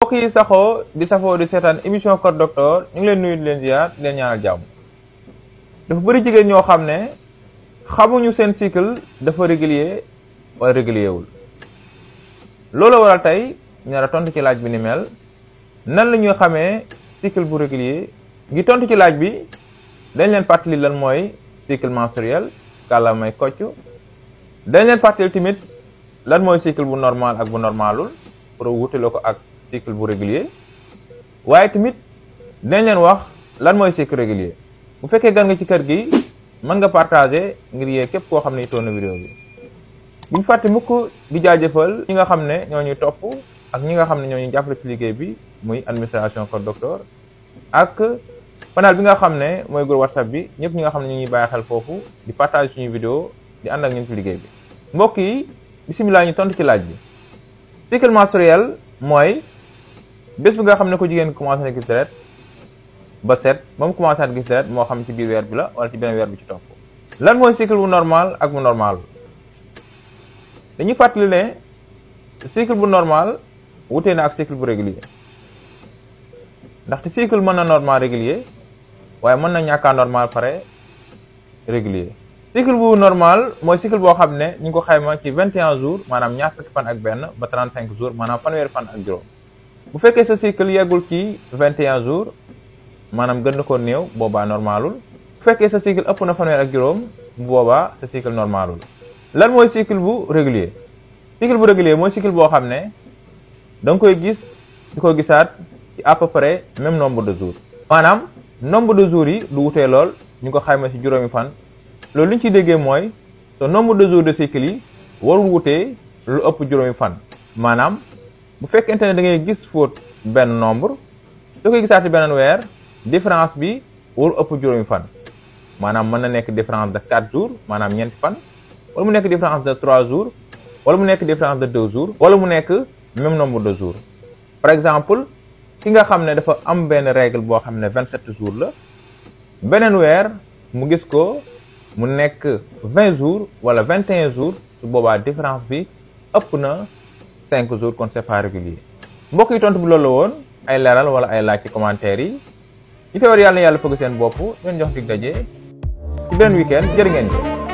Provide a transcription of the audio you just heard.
mbokk yi saxoo di safoo di seetaan émission Kër Docteur ñu ngi leen nuyu di leen ziar di leen ñaanal jàmm. dafa bëri jigéen ñoo xam ne xamuñu seen cycle dafa régulier wala régulier wul. loolu waral tey ñu nar a tontu ci laaj bi ni mel nan la ñuy xamee cycle bu régulier. ngi tontu ci laaj bi dañ leen fàttali lan mooy cycle menstruel kàlla may kocc. dañ leen fàttali tamit lan mooy cycle bu normal ak bu normalul pour wutaloo ko ak cycle bu régulier. waaye tamit dañ leen wax lan mooy cycle régulier. bu fekkee gan nga ci kër gi mën nga partager ngir yee képp koo xam ne toon na vidéo bi. buñ fàtte mukk di jaajëfal ñi nga xam ne ñoo ñuy topp ak ñi nga xam ne ñoo ñuy jàppale ci liggéey bi muy administration Kër Docteur ak panel bi nga xam ne mooy groupe WhatsApp bi ñëpp ñi nga xam ne ñu ngi bàyyi xel foofu di partager suñu vidéo di ànd ak ñun ci liggéey bi. mbokk yi bisimilah ñu tontu ci laaj bi. cycle menstruel mooy bés bi nga xam ne ko jigéen commencé na gis deret ba set ba mu commencé at gis deret moo xam ci biir weer bi la wala ci beneen weer bi ci topp. lan mooy cycle bu normal ak bu normal dañuy fàttali ne cycle bu normal wutee na ak cycle bu régulier ndaxte cycle mën na normal régulier waaye mën na ñàkkaa normal pare régulier. cycle bu normal mooy cycle boo xam ne ñu ngi ko xayma ci 21 jours maanaam ñaar fukki fan ak benn ba 35 jours maanaam fanweeri fan ak juróom. bu fekkee sa cycle yeggul ci 21 jours maanaam gën na ko néew boobaa normalul. bu fekkee sa cycle ëpp na fanweer ak juróom bu boobaa sa cycle normalul. lan mooy cycle bu régulier. cycle bu régulier mooy cycle boo xam ne da nga koy gis di ko gisaat ci à peu près même nombre de jours. maanaam nombre de jours yi du wutee lool ñu ko xayma ci juróomi fan. loolu li ñu ciy déggee mooy te nombre de jours de cycle yi warul wutee lu ëpp juróomi fan. maanaam bu fekkente ne da ngay gis fóot benn nombre da koy gisaat ci beneen weer différence bi warul ëpp juróomi fan. maanaam mën na nekk différence de 4 jours maanaam ñeenti fan. wala mu nekk différence de 3 jours wala mu nekk différence de 2 jours wala mu nekk même nombre de jours. par exemple ki nga xam ne dafa am benn règle boo xam ne 27 jours la beneen weer mu gis ko mu nekk 20 jours wala 21 jours su boobaa différence bi ëpp na 5 jours kon c'est pas régulier. mbokk yi tontu bi loolu la woon ay leeral wala ay laaj ci commentaire yi ñu feebar yàlla na yàlla fëgg seen bopp leen jox dig daje ci benn week-end jërë ngeen jëf.